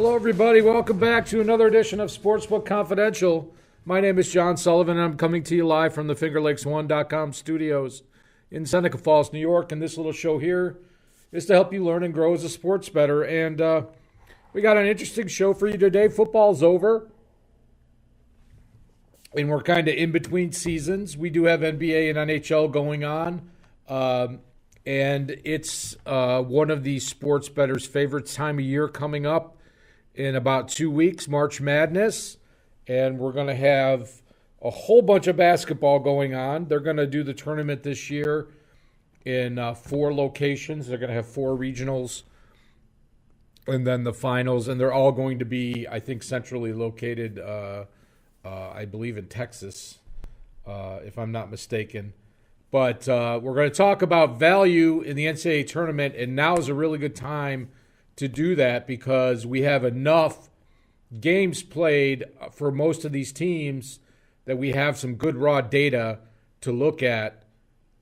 Hello, everybody. Welcome back to another edition of Sportsbook Confidential. My name is John Sullivan, and I'm coming to you live from the FingerLakes1.com studios in Seneca Falls, New York. And this little show here is to help you learn and grow as a sports bettor. And we got an interesting show for you today. Football's over, and we're kind of in between seasons. We do have NBA and NHL going on, and it's one of the sports bettors' favorite time of year coming up in about 2 weeks, March Madness, and we're going to have a whole bunch of basketball going on. They're going to do the tournament this year in 4 locations. They're going to have 4 regionals and then the finals, and they're all going to be, I think, centrally located, I believe in Texas, if I'm not mistaken. But we're going to talk about value in the NCAA tournament, and now is a really good time to do that because we have enough games played for most of these teams that we have some good raw data to look at,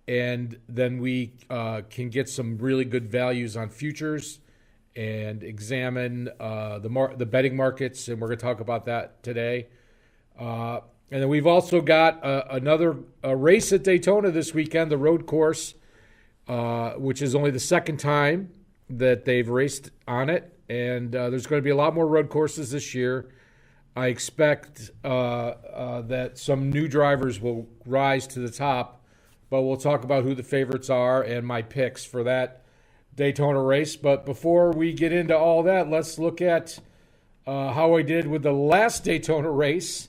and then we can get some really good values on futures and examine the betting markets, and we're going to talk about that today. And then we've also got another race at Daytona this weekend, the road course, which is only the second time that they've raced on it. And there's going to be a lot more road courses this year. I expect that some new drivers will rise to the top, but we'll talk about who the favorites are and my picks for that Daytona race. But before we get into all that, let's look at how I did with the last Daytona race.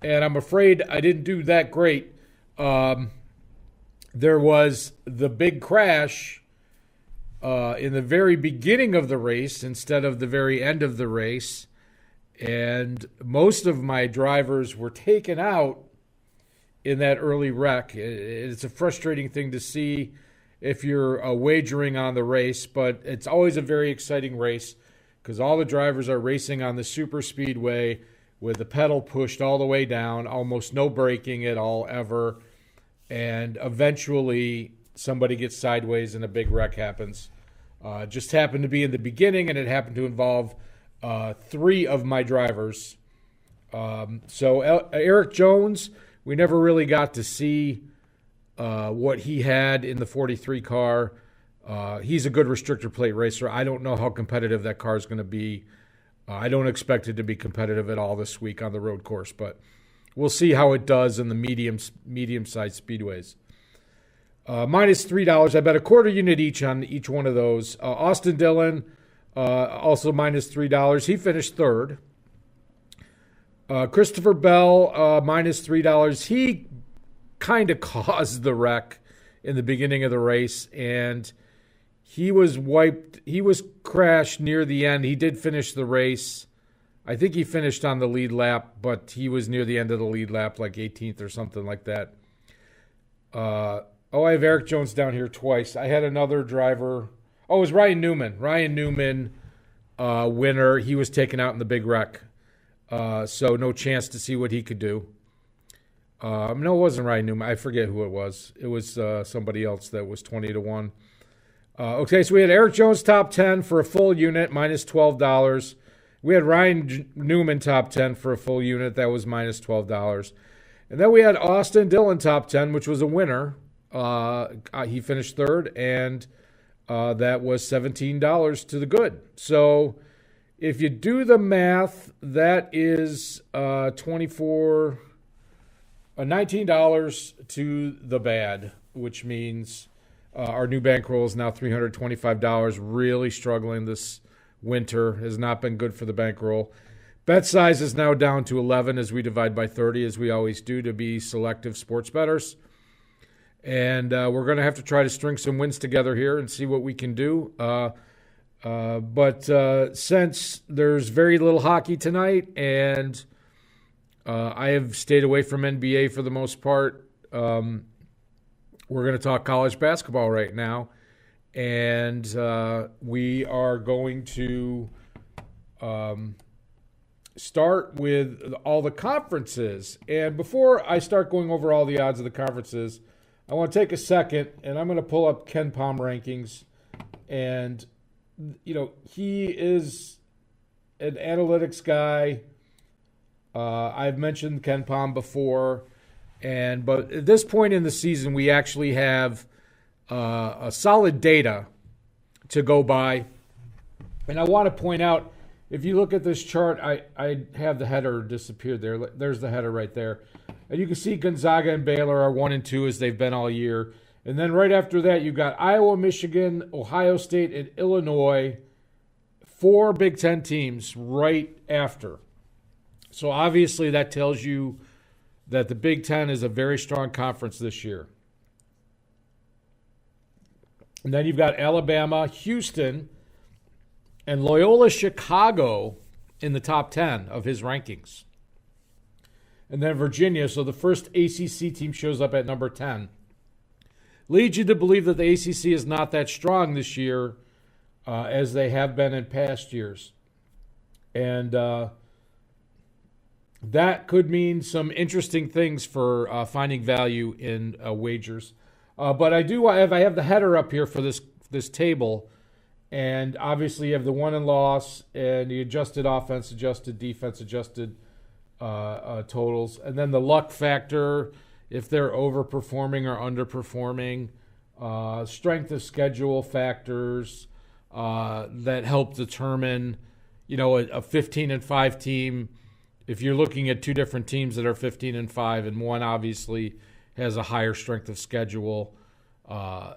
And I'm afraid I didn't do that great. There was the big crash in the very beginning of the race instead of the very end of the race. And most of my drivers were taken out in that early wreck. It's a frustrating thing to see if you're wagering on the race, but it's always a very exciting race because all the drivers are racing on the super speedway with the pedal pushed all the way down, almost no braking at all ever, and eventually somebody gets sideways and a big wreck happens. Just happened to be in the beginning, and it happened to involve 3 of my drivers. So Eric Jones, we never really got to see what he had in the 43 car. He's a good restrictor plate racer. I don't know how competitive that car is going to be. I don't expect it to be competitive at all this week on the road course, but we'll see how it does in the medium-sized speedways. Minus $3. I bet a quarter unit each on each one of those. Austin Dillon, also minus $3. He finished third. Christopher Bell, minus $3. He kind of caused the wreck in the beginning of the race, and he was crashed near the end. He did finish the race. I think he finished on the lead lap, but he was near the end of the lead lap, like 18th or something like that. I have Eric Jones down here twice. I had another driver. Oh, it was Ryan Newman. Ryan Newman, winner. He was taken out in the big wreck. So no chance to see what he could do. No, it wasn't Ryan Newman. I forget who it was. It was somebody else that was 20-1. Okay, so we had Eric Jones top 10 for a full unit, minus $12. We had Ryan Newman top 10 for a full unit. That was minus $12. And then we had Austin Dillon top 10, which was a winner. He finished third, and that was $17 to the good. So if you do the math, that is $19 to the bad, which means our new bankroll is now $325. Really struggling this winter. Has not been good for the bankroll. Bet size is now down to 11 as we divide by 30, as we always do, to be selective sports bettors. And we're going to have to try to string some wins together here and see what we can do. But since there's very little hockey tonight, and I have stayed away from NBA for the most part, we're going to talk college basketball right now. And we are going to start with all the conferences. And before I start going over all the odds of the conferences, I want to take a second, and I'm going to pull up Ken Pom rankings. And, you know, he an analytics guy. I've mentioned Ken Palm before, but at this point in the season, we actually have a solid data to go by. And I want to point out, if you look at this chart, I have the header disappeared there. There's the header right there. And you can see Gonzaga and Baylor are 1 and 2 as they've been all year. And then right after that, you've got Iowa, Michigan, Ohio State, and Illinois. 4 Big Ten teams right after. So obviously that tells you that the Big Ten is a very strong conference this year. And then you've got Alabama, Houston, and Loyola Chicago in the top 10 of his rankings. And then Virginia, so the first ACC team shows up at number 10. Leads you to believe that the ACC is not that strong this year as they have been in past years. And that could mean some interesting things for finding value in wagers. But I have the header up here for this table. And obviously you have the won and loss and the adjusted offense, adjusted defense, adjusted totals. And then the luck factor, if they're overperforming or underperforming. Strength of schedule factors that help determine, a 15-5 team. If you're looking at 2 different teams that are 15-5 and one obviously has a higher strength of schedule,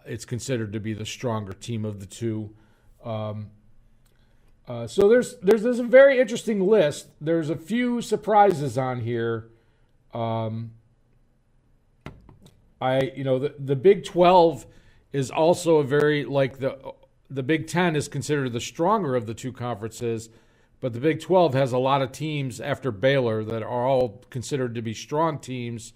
it's considered to be the stronger team of the 2. So there's a very interesting list. There's a few surprises on here. The Big 12 is also a very, the Big 10 is considered the stronger of the 2 conferences, but the Big 12 has a lot of teams after Baylor that are all considered to be strong teams,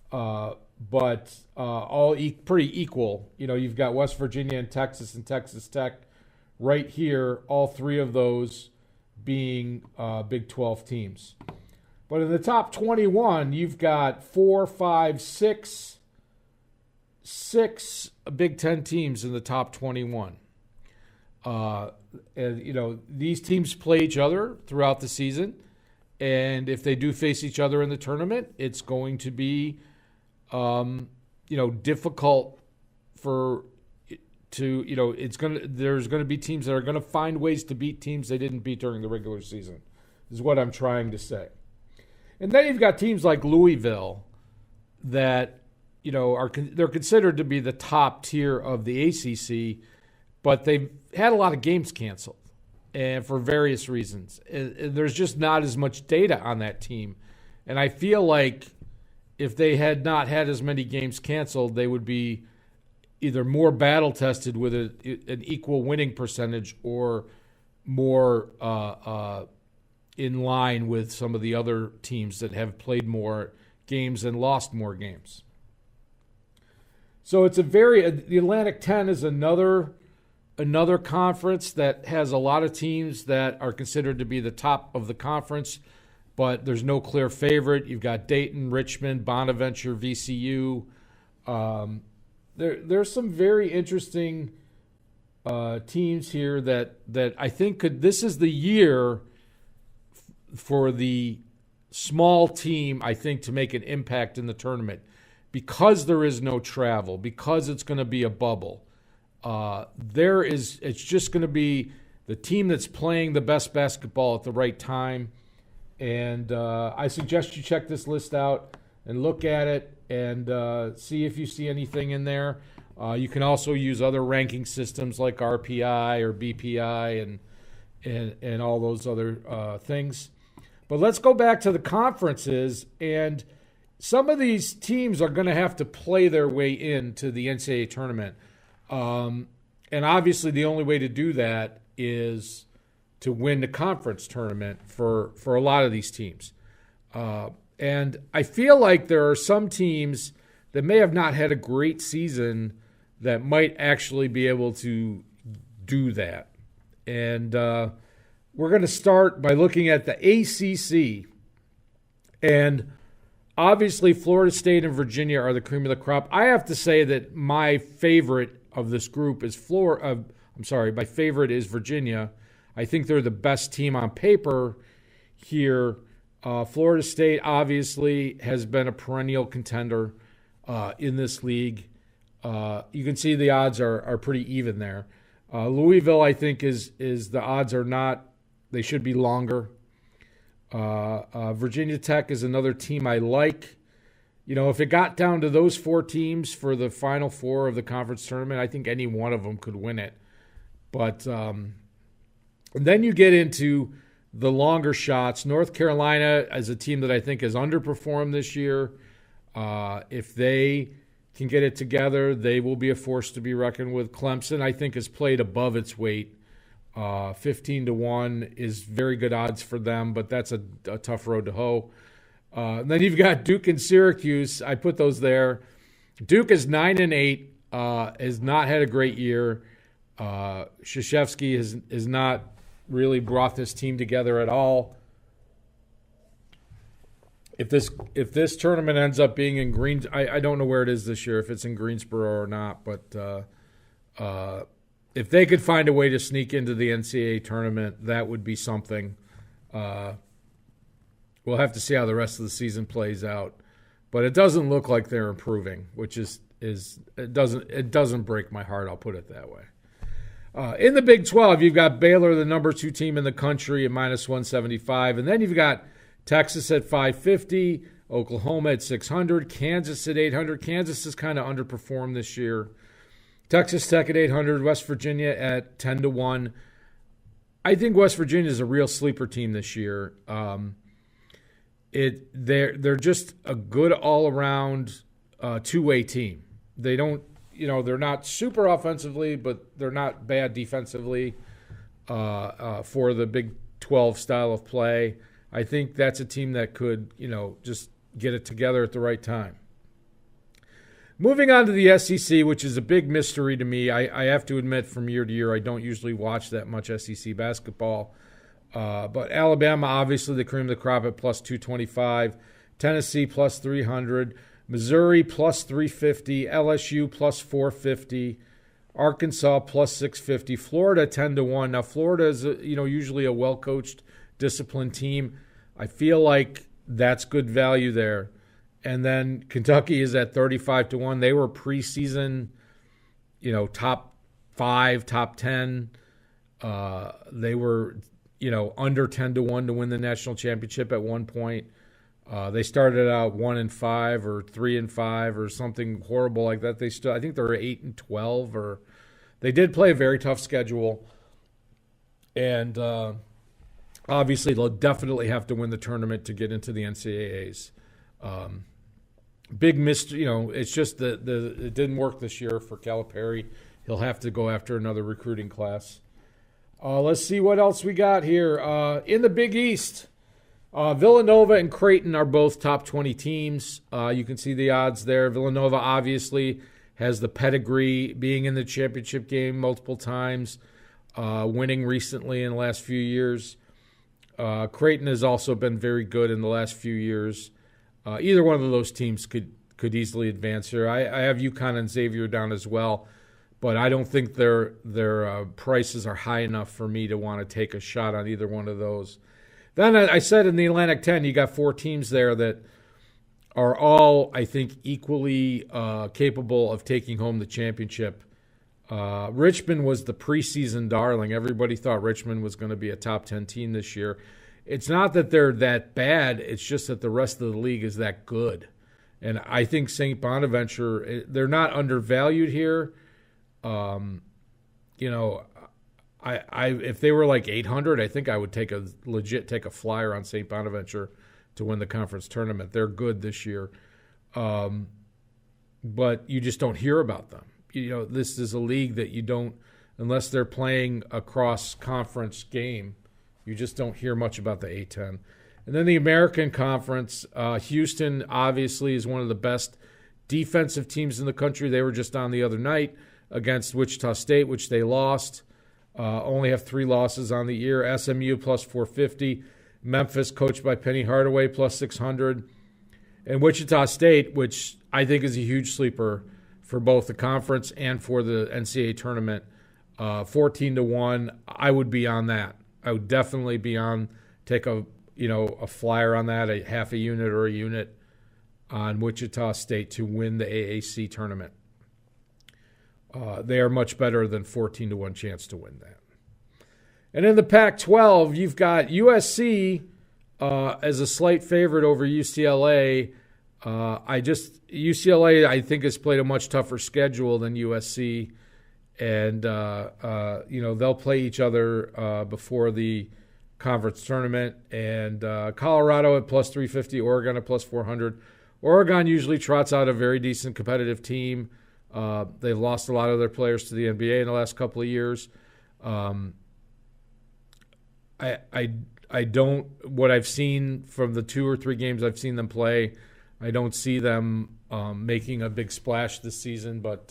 but all pretty equal. You've got West Virginia and Texas Tech right here, all 3 of those being Big 12 teams. But in the top 21, you've got 6 Big 10 teams in the top 21. These teams play each other throughout the season, and if they do face each other in the tournament, it's going to be, difficult there's going to be teams that are going to find ways to beat teams they didn't beat during the regular season, is what I'm trying to say. And then you've got teams like Louisville that, they're considered to be the top tier of the ACC, but they've had a lot of games canceled, and for various reasons. And there's just not as much data on that team. And I feel like if they had not had as many games canceled, they would be either more battle-tested with an equal winning percentage or more in line with some of the other teams that have played more games and lost more games. So the Atlantic 10 is another conference that has a lot of teams that are considered to be the top of the conference, but there's no clear favorite. You've got Dayton, Richmond, Bonaventure, VCU. There's some very interesting teams here that I think this is the year for the small team, I think, to make an impact in the tournament. Because there is no travel, because it's going to be a bubble, it's just going to be the team that's playing the best basketball at the right time. And I suggest you check this list out and look at it and see if you see anything in there. You can also use other ranking systems like RPI or BPI and all those other things. But let's go back to the conferences, and some of these teams are going to have to play their way into the NCAA tournament. And obviously the only way to do that is to win the conference tournament for a lot of these teams. And I feel like there are some teams that may have not had a great season that might actually be able to do that. And we're going to start by looking at the ACC. And obviously, Florida State and Virginia are the cream of the crop. I have to say that my favorite of this group is my favorite is Virginia. I think they're the best team on paper here. Florida State obviously has been a perennial contender in this league. You can see the odds are pretty even there. Louisville, I think, is the odds are not, they should be longer. Virginia Tech is another team I like. If it got down to those 4 teams for the Final Four of the conference tournament, I think any one of them could win it. But and then you get into the longer shots. North Carolina is a team that I think has underperformed this year. If they can get it together, they will be a force to be reckoned with. Clemson, I think, has played above its weight. 15-1 is very good odds for them, but that's a tough road to hoe. Then you've got Duke and Syracuse. I put those there. Duke is 9-8, has not had a great year. Krzyzewski has not really brought this team together at all. If this tournament ends up being in I don't know where it is this year, if it's in Greensboro or not, but if they could find a way to sneak into the NCAA tournament, that would be something. We'll have to see how the rest of the season plays out, but it doesn't look like they're improving, which is it doesn't break my heart. I'll put it that way. In the Big 12, you've got Baylor, the number 2 team in the country, at -175, and then you've got Texas at 550, Oklahoma at 600, Kansas at 800. Kansas has kind of underperformed this year. Texas Tech at 800, West Virginia at 10-1. I think West Virginia is a real sleeper team this year. They're just a good all-around two-way team. They don't, they're not super offensively, but they're not bad defensively for the Big 12 style of play. I think that's a team that could, just get it together at the right time. Moving on to the SEC, which is a big mystery to me. I have to admit, from year to year, I don't usually watch that much SEC basketball. But Alabama, obviously, the cream of the crop at +225. Tennessee +300. Missouri +350. LSU +450. Arkansas +650. Florida 10-1. Now, Florida is usually a well-coached, disciplined team. I feel like that's good value there. And then Kentucky is at 35-1. They were preseason, top 5, top 10. They were, under 10-1 to win the national championship at one point. They started out 1-5 or 3-5 or something horrible like that. I think they were 8-12, or they did play a very tough schedule. And obviously, they'll definitely have to win the tournament to get into the NCAAs. Big mystery, it's just that it didn't work this year for Calipari. He'll have to go after another recruiting class. Let's see what else we got here. In the Big East, Villanova and Creighton are both top 20 teams. You can see the odds there. Villanova obviously has the pedigree, being in the championship game multiple times, winning recently in the last few years. Creighton has also been very good in the last few years. Either one of those teams could easily advance here. I have UConn and Xavier down as well, but I don't think their prices are high enough for me to want to take a shot on either one of those. Then I said in the Atlantic 10, you got 4 teams there that are all, I think, equally capable of taking home the championship. Richmond was the preseason darling. Everybody thought Richmond was going to be a top 10 team this year. It's not that they're that bad. It's just that the rest of the league is that good. And I think St. Bonaventure, they're not undervalued here. If they were like 800, I think I would take a flyer on St. Bonaventure to win the conference tournament. They're good this year. But you just don't hear about them. This is a league that you don't, unless they're playing a cross-conference game, you just don't hear much about the A-10. And then the American Conference, Houston obviously is one of the best defensive teams in the country. They were just on the other night against Wichita State, which they lost. Only have 3 losses on the year. SMU +450. Memphis, coached by Penny Hardaway, +600. And Wichita State, which I think is a huge sleeper for both the conference and for the NCAA tournament, 14-1. I would be on that. I would definitely take a flyer on that, a half a unit or a unit on Wichita State to win the AAC tournament. They are much better than 14-1 chance to win that. And in the Pac-12, you've got USC as a slight favorite over UCLA. UCLA, I think, has played a much tougher schedule than USC, and they'll play each other before the conference tournament. And Colorado at plus 350, Oregon at plus 400. Oregon usually trots out a very decent competitive team. They've lost a lot of their players to the NBA in the last couple of years. I don't, what I've seen from the 2 or 3 games I've seen them play, I don't see them making a big splash this season, but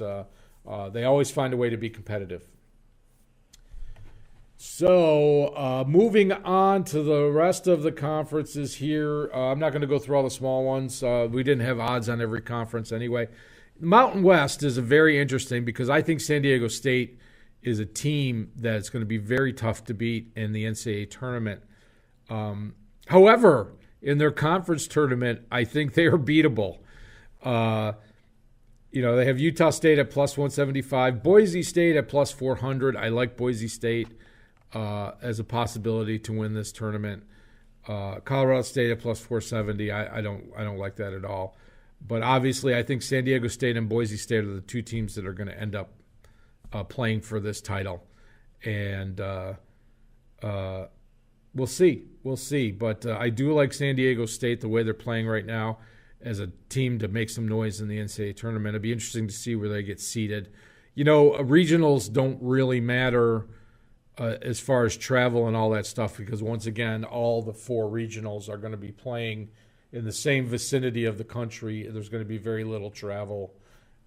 they always find a way to be competitive. So moving on to the rest of the conferences here, I'm not going to go through all the small ones. We didn't have odds on every conference anyway. Mountain West is a very interesting because I think San Diego State is a team that's going to be very tough to beat in the NCAA tournament. However, in their conference tournament, I think they are beatable. They have Utah State at plus 175, Boise State at plus 400. I like Boise State as a possibility to win this tournament. Colorado State at plus 470. I don't like that at all. But obviously, I think San Diego State and Boise State are the 2 teams that are going to end up playing for this title. And we'll see. But I do like San Diego State, the way they're playing right now, as a team to make some noise in the NCAA tournament. It'll be interesting to see where they get seeded. Regionals don't really matter as far as travel and all that stuff because, once again, all the 4 regionals are going to be playing in the same vicinity of the country. There's going to be very little travel.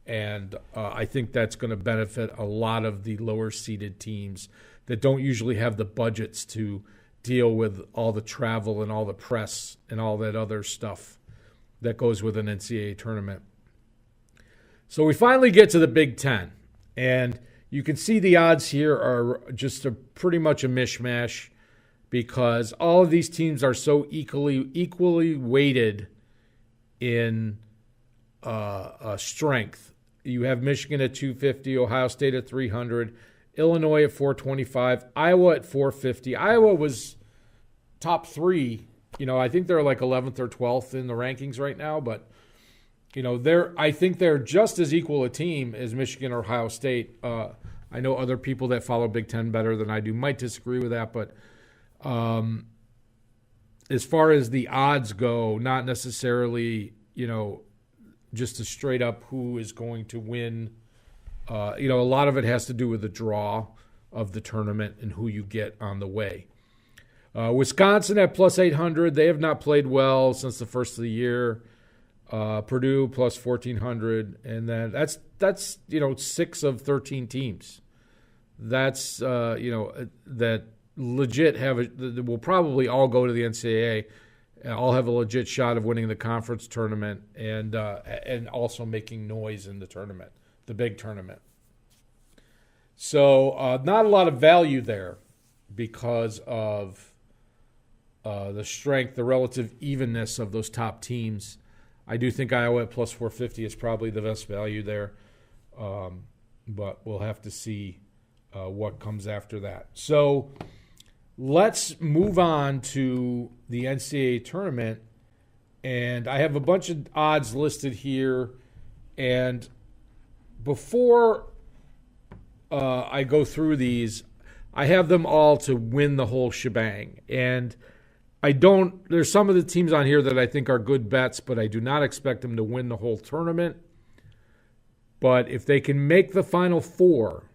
And I think that's going to benefit a lot of the lower-seeded teams that don't usually have the budgets to deal with all the travel and all the press and all that other stuff that goes with an NCAA tournament. So we finally get to the Big Ten. And you can see the odds here are just pretty much a mishmash because all of these teams are so equally weighted in strength. You have Michigan at 250, Ohio State at 300, Illinois at 425, Iowa at 450. Iowa was top 3. I think they're like 11th or 12th in the rankings right now, but I think they're just as equal a team as Michigan or Ohio State. I know other people that follow Big Ten better than I do might disagree with that, but as far as the odds go, not necessarily, just a straight up who is going to win. A lot of it has to do with the draw of the tournament and who you get on the way. Wisconsin at plus 800. They have not played well since the first of the year. Purdue plus 1,400. And then that's 6 of 13 teams. That's, that legit will probably all go to the NCAA. All have a legit shot of winning the conference tournament and also making noise in the tournament, the big tournament. So not a lot of value there because of the strength, the relative evenness of those top teams. I do think Iowa at plus 450 is probably the best value there, but we'll have to see what comes after that. So let's move on to the NCAA tournament, and I have a bunch of odds listed here. And before I go through these, I have them all to win the whole shebang. And there's some of the teams on here that I think are good bets, but I do not expect them to win the whole tournament. But if they can make the Final Four,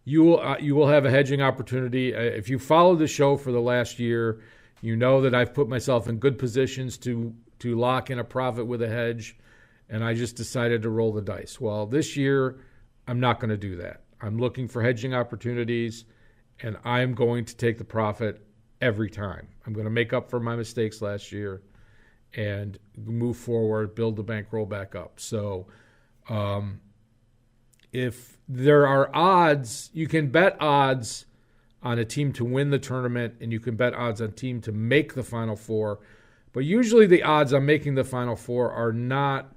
you will have a hedging opportunity. If you followed the show for the last year, you know that I've put myself in good positions to lock in a profit with a hedge, and I just decided to roll the dice. Well, this year, I'm not going to do that. I'm looking for hedging opportunities, and I'm going to take the profit every time. I'm going to make up for my mistakes last year and move forward, build the bankroll back up. So if there are odds, you can bet odds on a team to win the tournament, and you can bet odds on team to make the Final Four. But usually the odds on making the Final Four are not,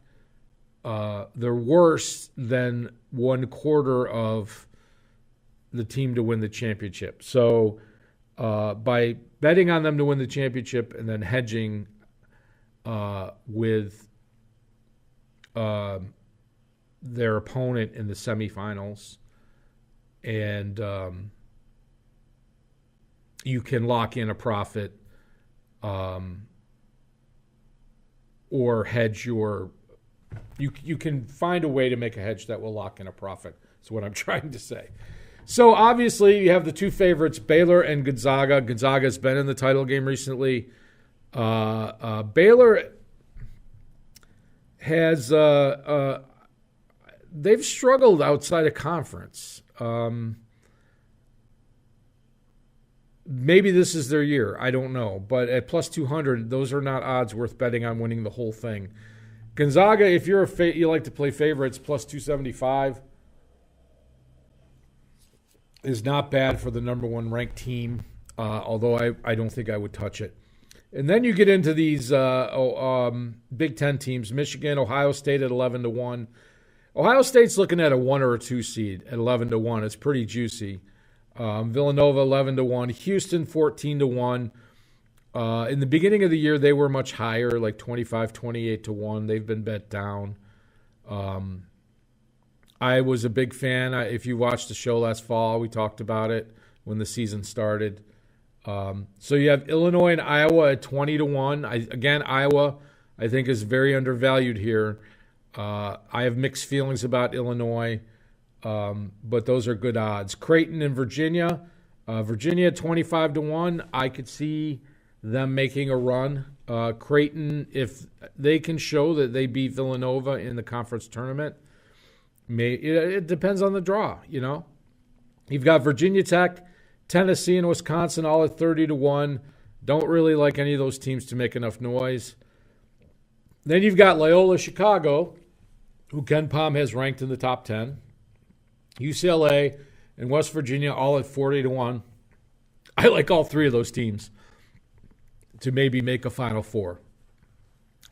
they're worse than 1/4 of the team to win the championship. So by betting on them to win the championship and then hedging with their opponent in the semifinals, and you can lock in a profit or hedge your you can find a way to make a hedge that will lock in a profit. That's what I'm trying to say. So obviously you have the two favorites, Baylor and Gonzaga. Gonzaga's been in the title game recently. Baylor has they've struggled outside of conference. Maybe this is their year. I don't know. But at plus 200, those are not odds worth betting on winning the whole thing. Gonzaga, if you're you like to play favorites, plus 275 is not bad for the number one ranked team, although I don't think I would touch it. And then you get into these Big Ten teams, Michigan, Ohio State at 11-1. Ohio State's looking at a 1 or a 2 seed at 11-1. It's pretty juicy. Villanova 11-1, Houston 14-1. In the beginning of the year, they were much higher, like 25, 28-1. They've been bet down. I was a big fan. If you watched the show last fall, we talked about it when the season started. So you have Illinois and Iowa at 20-1. Again, Iowa, I think, is very undervalued here. I have mixed feelings about Illinois. But those are good odds. Creighton and Virginia. Virginia 25-1. I could see them making a run. Creighton, if they can show that they beat Villanova in the conference tournament, it depends on the draw, you know. You've got Virginia Tech, Tennessee, and Wisconsin all at 30-1. Don't really like any of those teams to make enough noise. Then you've got Loyola Chicago, who Ken Pom has ranked in the top 10. UCLA and West Virginia all at 40-1. I like all three of those teams to maybe make a Final Four.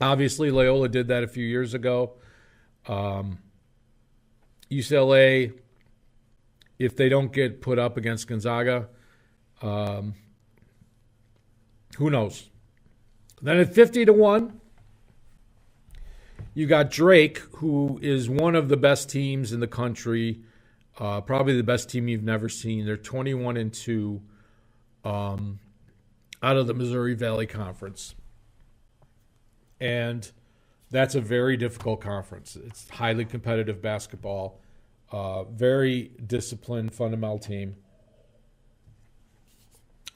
Obviously, Loyola did that a few years ago. UCLA, if they don't get put up against Gonzaga, who knows? Then at 50-1, you got Drake, who is one of the best teams in the country. Probably the best team you've never seen. They're 21-2 out of the Missouri Valley Conference. And that's a very difficult conference. It's highly competitive basketball, very disciplined, fundamental team.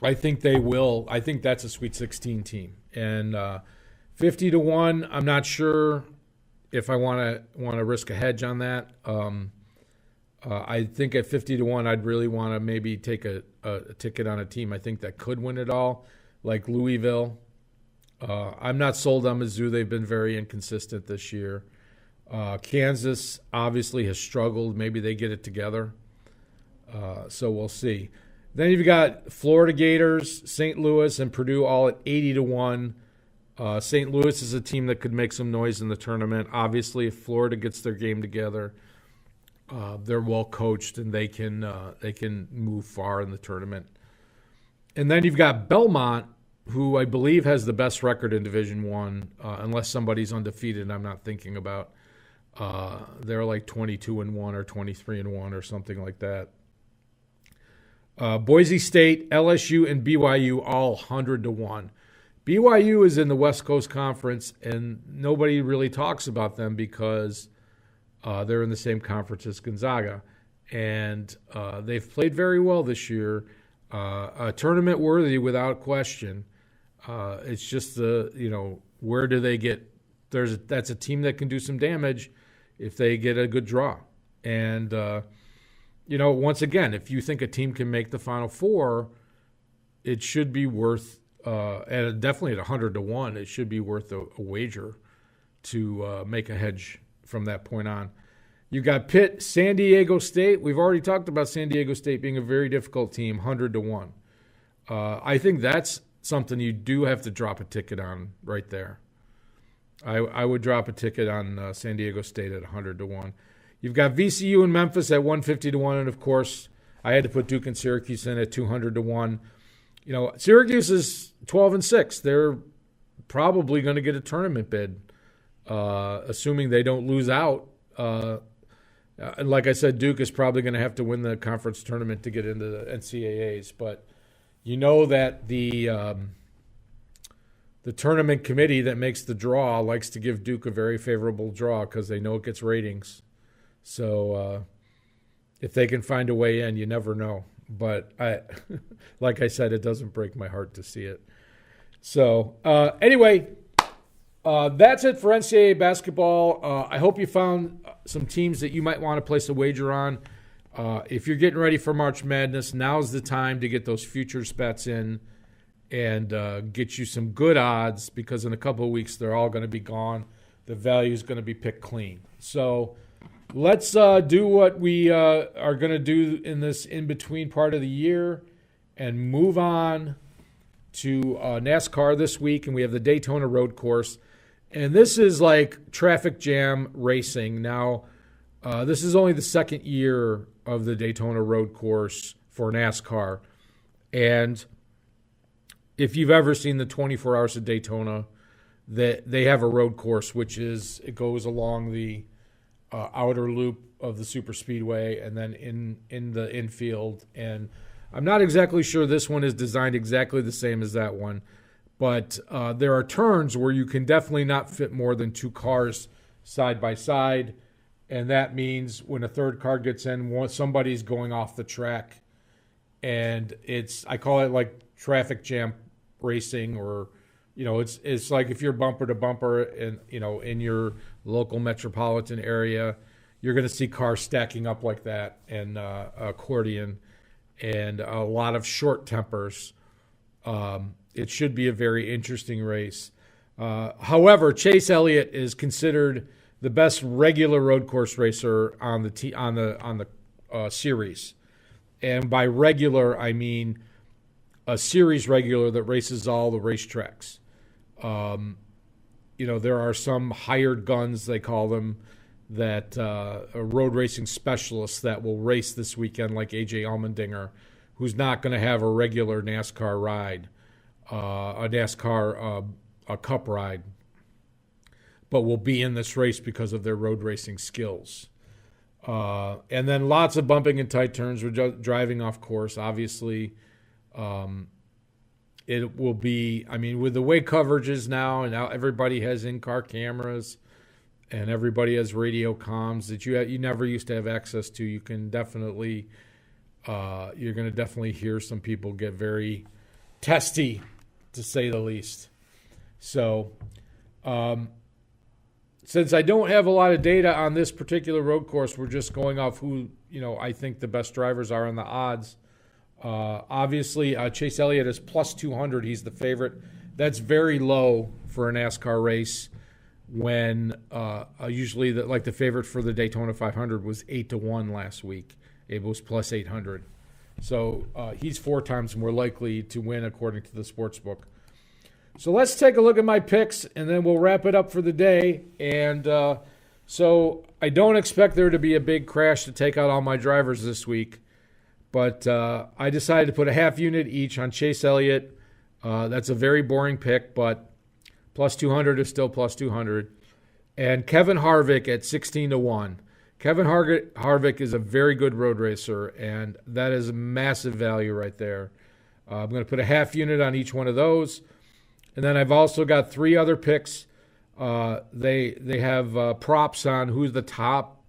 I think they will. I think that's a Sweet 16 team. And 50-1, I'm not sure if I want to risk a hedge on that. I think at 50-1, I'd really want to maybe take a ticket on a team I think that could win it all, like Louisville. I'm not sold on Mizzou. They've been very inconsistent this year. Kansas obviously has struggled. Maybe they get it together. So we'll see. Then you've got Florida Gators, St. Louis, and Purdue all at 80-1. St. Louis is a team that could make some noise in the tournament. Obviously, if Florida gets their game together, they're well coached and they can move far in the tournament. And then you've got Belmont, who I believe has the best record in Division I, unless somebody's undefeated I'm not thinking about. They're like 22-1 or 23-1 or something like that. Boise State, LSU, and BYU all 100-1. BYU is in the West Coast Conference, and nobody really talks about them because they're in the same conference as Gonzaga. And they've played very well this year. A tournament worthy without question. It's just where do they get? That's a team that can do some damage if they get a good draw. And once again, if you think a team can make the Final Four, it should be worth definitely at 100-1. It should be worth a wager to make a hedge from that point on. You got Pitt, San Diego State. We've already talked about San Diego State being a very difficult team, 100 to 1. I think that's something you do have to drop a ticket on right there. I would drop a ticket on San Diego State at 100 to 1. You've got VCU and Memphis at 150 to 1, and of course, I had to put Duke and Syracuse in at 200 to 1. You know, Syracuse is 12-6. They're probably going to get a tournament bid, assuming they don't lose out. And like I said, Duke is probably going to have to win the conference tournament to get into the NCAAs. But you know that the tournament committee that makes the draw likes to give Duke a very favorable draw because they know it gets ratings. So if they can find a way in, you never know. But like I said, it doesn't break my heart to see it. So anyway, that's it for NCAA basketball. I hope you found some teams that you might want to place a wager on. If you're getting ready for March Madness, now's the time to get those futures bets in and get you some good odds because in a couple of weeks they're all going to be gone. The value is going to be picked clean. So let's do what we are going to do in this in-between part of the year and move on to NASCAR this week. And we have the Daytona road course. And this is like traffic jam racing. Now, this is only the second year of the Daytona road course for NASCAR. And if you've ever seen the 24 Hours of Daytona, they have a road course, which is it goes along the outer loop of the superspeedway and then in the infield. And I'm not exactly sure this one is designed exactly the same as that one. But there are turns where you can definitely not fit more than two cars side by side. And that means when a third car gets in, somebody's going off the track. And I call it like traffic jam racing, or, you know, it's like if you're bumper to bumper and, you know, in your local metropolitan area, you're going to see cars stacking up like that and accordion and a lot of short tempers. It should be a very interesting race. However, Chase Elliott is considered the best regular road course racer on the series, and by regular I mean a series regular that races all the racetracks. You know, there are some hired guns, they call them, that road racing specialists that will race this weekend, like AJ Allmendinger, who's not going to have a regular NASCAR ride. A NASCAR a cup ride, but will be in this race because of their road racing skills. And then lots of bumping and tight turns. We're driving off course. Obviously, it will be, I mean, with the way coverage is now, and now everybody has in-car cameras and everybody has radio comms that you never used to have access to. You can definitely, you're going to definitely hear some people get very testy, to say the least. So, since I don't have a lot of data on this particular road course, we're just going off who, you know, I think the best drivers are on the odds. Obviously, Chase Elliott is plus 200. He's the favorite. That's very low for a NASCAR race when usually the favorite for the Daytona 500 was 8 to 1 last week. It was plus 800. So he's 4 times more likely to win according to the Sportsbook. So let's take a look at my picks, and then we'll wrap it up for the day. And so I don't expect there to be a big crash to take out all my drivers this week. But I decided to put a half unit each on Chase Elliott. That's a very boring pick, but plus 200 is still plus 200. And Kevin Harvick at 16 to 1. Kevin Harvick is a very good road racer, and that is a massive value right there. I'm going to put a half unit on each one of those. And then I've also got 3 other picks. They have props on who's the top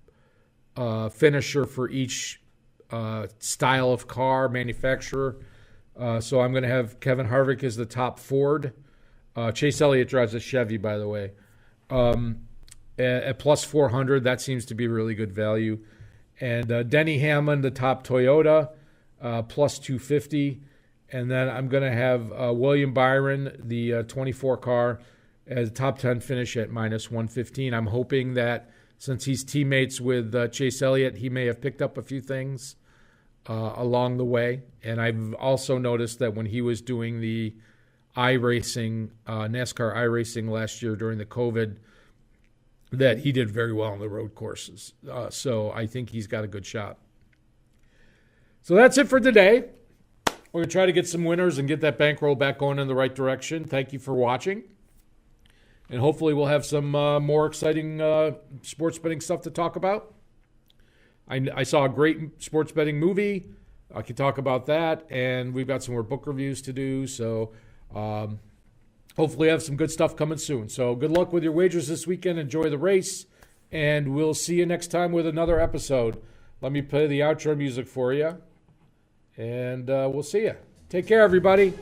finisher for each style of car manufacturer. So I'm going to have Kevin Harvick as the top Ford. Chase Elliott drives a Chevy, by the way. At plus 400, that seems to be really good value. And Denny Hamlin, the top Toyota, plus 250. And then I'm going to have William Byron, the 24 car, as top 10 finish at minus 115. I'm hoping that since he's teammates with Chase Elliott, he may have picked up a few things along the way. And I've also noticed that when he was doing the iRacing, NASCAR iRacing last year during the COVID, that he did very well on the road courses. So I think he's got a good shot. So that's it for today. We're going to try to get some winners and get that bankroll back going in the right direction. Thank you for watching. And hopefully we'll have some more exciting sports betting stuff to talk about. I saw a great sports betting movie. I could talk about that. And we've got some more book reviews to do. So hopefully have some good stuff coming soon. So good luck with your wagers this weekend. Enjoy the race. And we'll see you next time with another episode. Let me play the outro music for you. And we'll see you. Take care, everybody.